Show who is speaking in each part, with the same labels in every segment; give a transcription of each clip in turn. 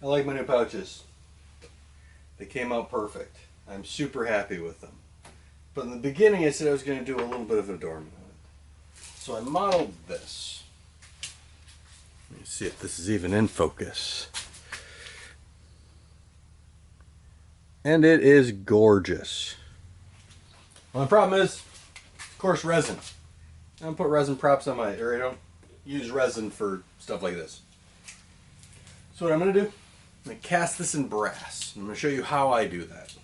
Speaker 1: I like my new pouches. They came out perfect. I'm super happy with them. But in the beginning I said I was going to do a little bit of adornment on it. So I modeled this. Let me see if this is even in focus. And it is gorgeous. Well, the problem is, of course, resin. I don't put resin props on my, or I don't use resin for stuff like this. So what I'm going to do, I'm going to cast this in brass. I'm going to show you how I do that.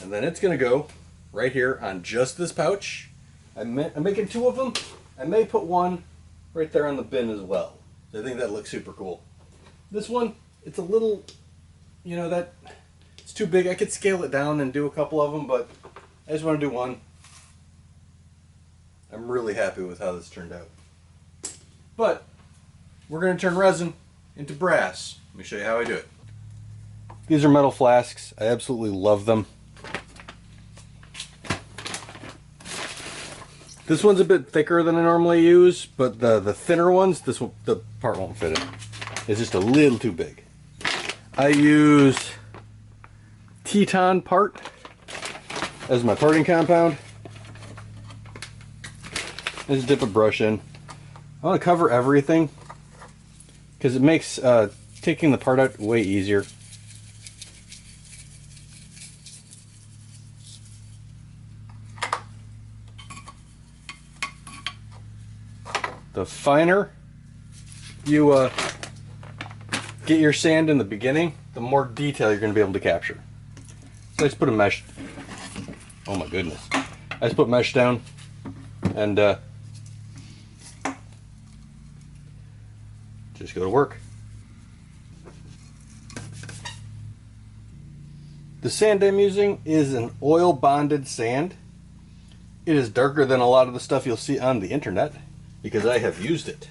Speaker 1: And then it's going to go right here on just this pouch. I'm making two of them. I may put one right there on the bin as well. I think that looks super cool. This one, it's a little, you know, that it's too big. I could scale it down and do a couple of them, but I just want to do one. I'm really happy with how this turned out. But we're going to turn resin into brass. Let me show you how I do it. These are metal flasks. I absolutely love them. This one's a bit thicker than I normally use, but the thinner ones, the part won't fit in. It's just a little too big. I use Teton part as my parting compound. I just dip a brush in. I want to cover everything because it makes taking the part out way easier. The finer you get your sand in the beginning, the more detail you're going to be able to capture. So I just put a mesh. Oh my goodness. I just put mesh down and just go to work. The sand I'm using is an oil bonded sand. It is darker than a lot of the stuff you'll see on the internet because I have used it.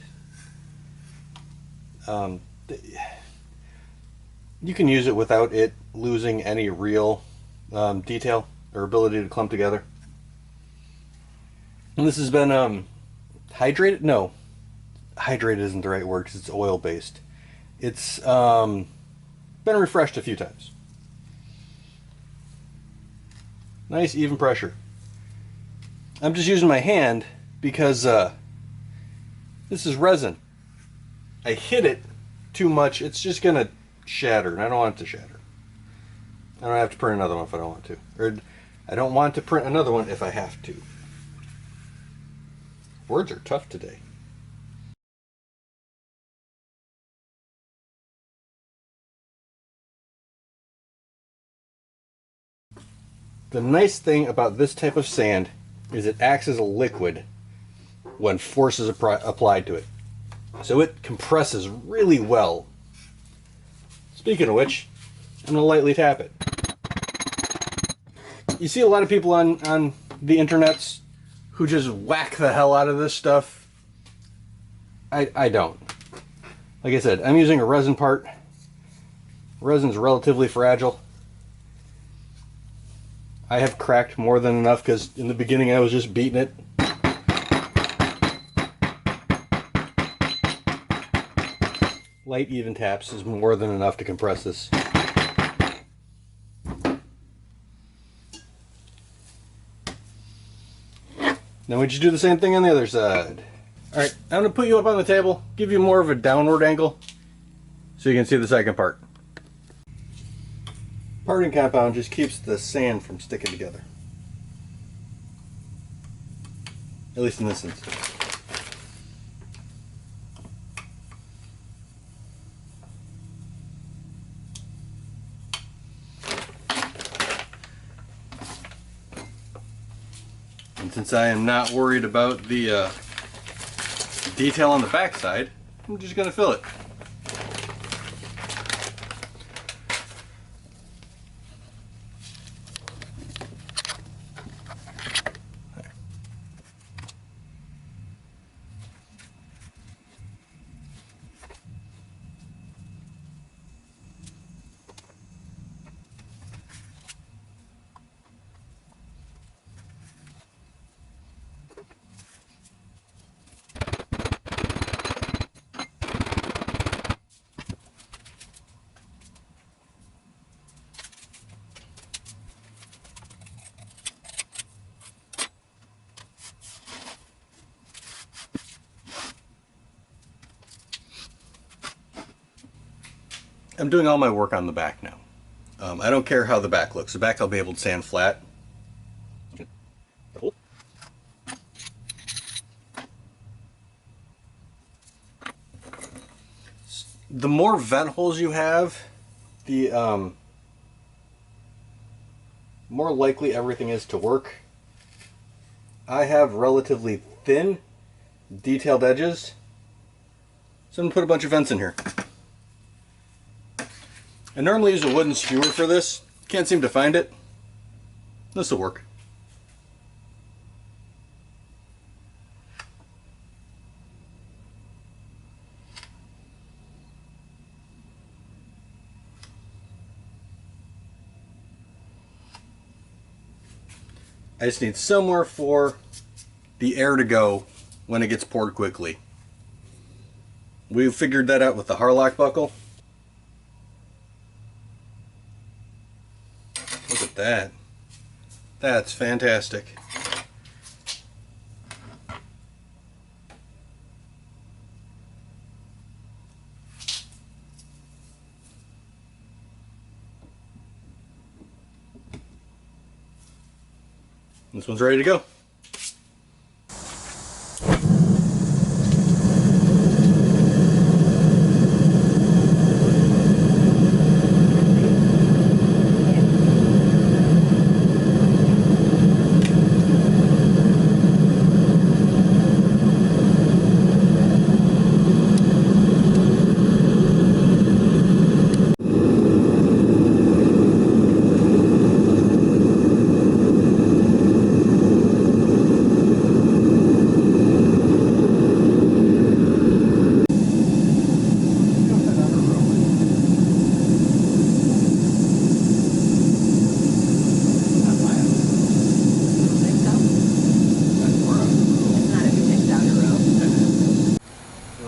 Speaker 1: You can use it without it losing any real detail or ability to clump together. And this has been hydrated? No, hydrated isn't the right word because it's oil based. It's been refreshed a few times. Nice even pressure. I'm just using my hand because this is resin. I hit it too much, it's just gonna shatter, and I don't want it to shatter. I don't have to print another one if I don't want to. Or I don't want to print another one if I have to. Words are tough today. The nice thing about this type of sand is it acts as a liquid when force is applied to it. So it compresses really well. Speaking of which, I'm going to lightly tap it. You see a lot of people on the internets who just whack the hell out of this stuff. I don't. Like I said, I'm using a resin part. Resin's relatively fragile. I have cracked more than enough because in the beginning I was just beating it. Light even taps is more than enough to compress this. Now we just do the same thing on the other side. Alright, I'm going to put you up on the table, give you more of a downward angle so you can see the second part. Parting compound just keeps the sand from sticking together. At least in this instance. And since I am not worried about the detail on the back side, I'm just going to fill it. I'm doing all my work on the back now. I don't care how the back looks. The back I'll be able to sand flat. The more vent holes you have, the more likely everything is to work. I have relatively thin, detailed edges, so I'm going to put a bunch of vents in here. I normally use a wooden skewer for this. Can't seem to find it. This will work. I just need somewhere for the air to go when it gets poured quickly. We figured that out with the Harlock buckle. Look at that. That's fantastic. This one's ready to go.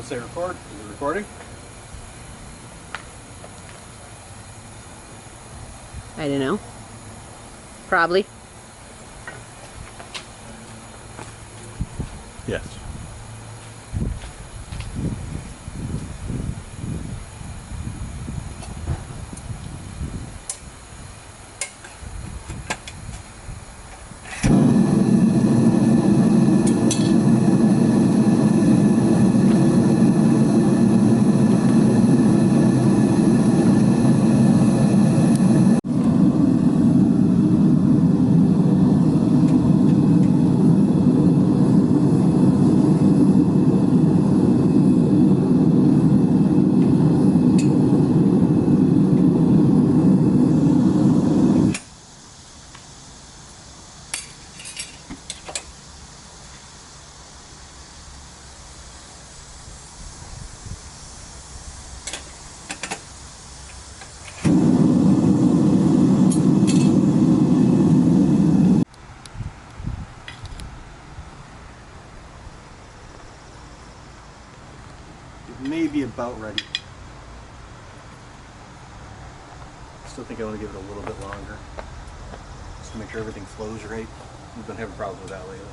Speaker 1: Say record. Is it recording?
Speaker 2: I don't know. Probably.
Speaker 1: Yes. May be about ready. Still think I want to give it a little bit longer, just to make sure everything flows right. We've been having problems with that lately.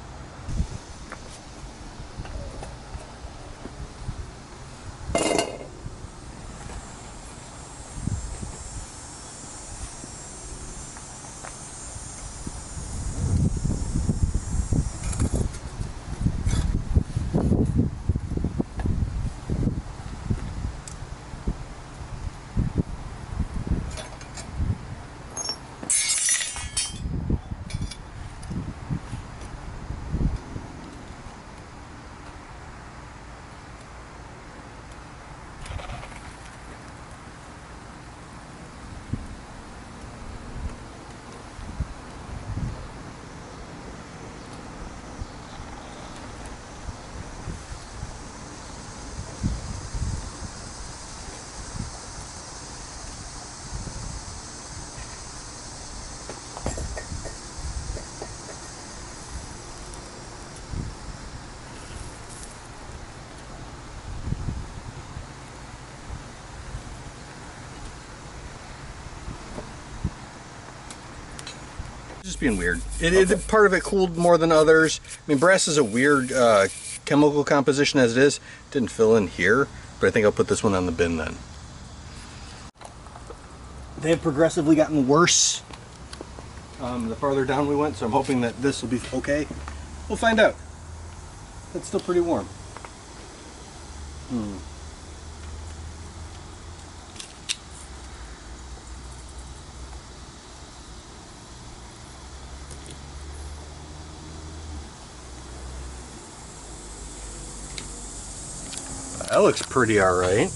Speaker 1: Just being weird. Part of it cooled more than others. I mean, brass is a weird chemical composition as it is. Didn't fill in here, but I think I'll put this one on the bin then. they've progressively gotten worse the farther down we went, so I'm hoping that this will be okay. We'll find out. It's still pretty warm. That looks pretty alright.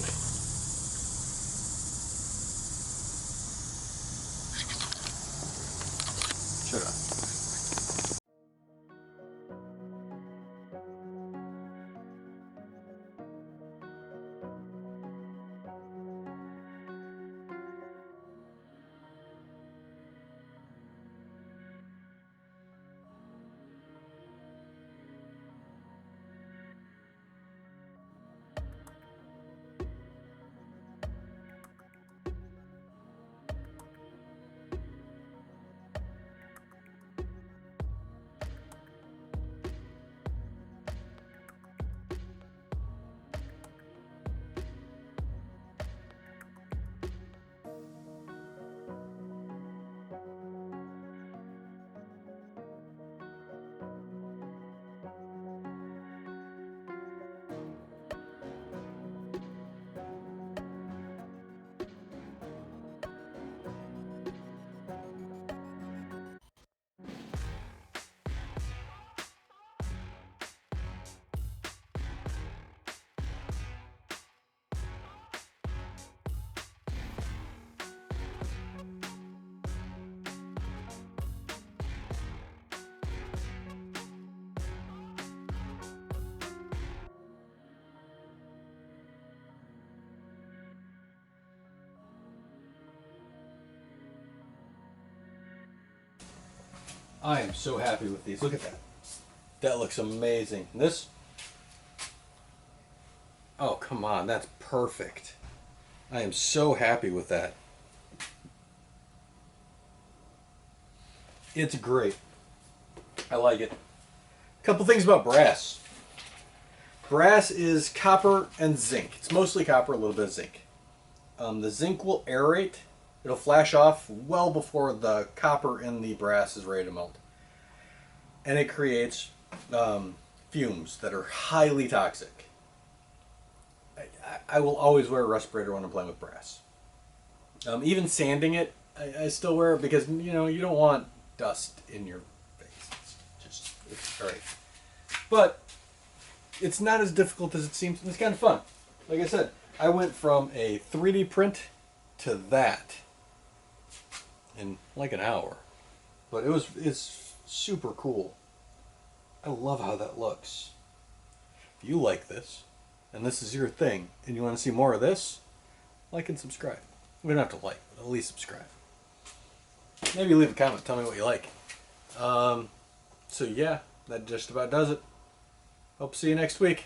Speaker 1: Shut up. I am so happy with these. Look at that. That looks amazing. This? Oh, come on. That's perfect. I am so happy with that. It's great. I like it. Couple things about brass. Brass is copper and zinc. It's mostly copper, a little bit of zinc. The zinc will aerate. It'll flash off well before the copper in the brass is ready to melt. And it creates fumes that are highly toxic. I will always wear a respirator when I'm playing with brass. Even sanding it, I still wear it because, you know, you don't want dust in your face. It's great. But it's not as difficult as it seems. It's kind of fun. Like I said, I went from a 3D print to that in like an hour. But it's super cool. I love how that looks. If you like this, and this is your thing, and you want to see more of this, like and subscribe. We don't have to like, but at least subscribe. Maybe leave a comment, tell me what you like. So yeah, that just about does it. Hope to see you next week.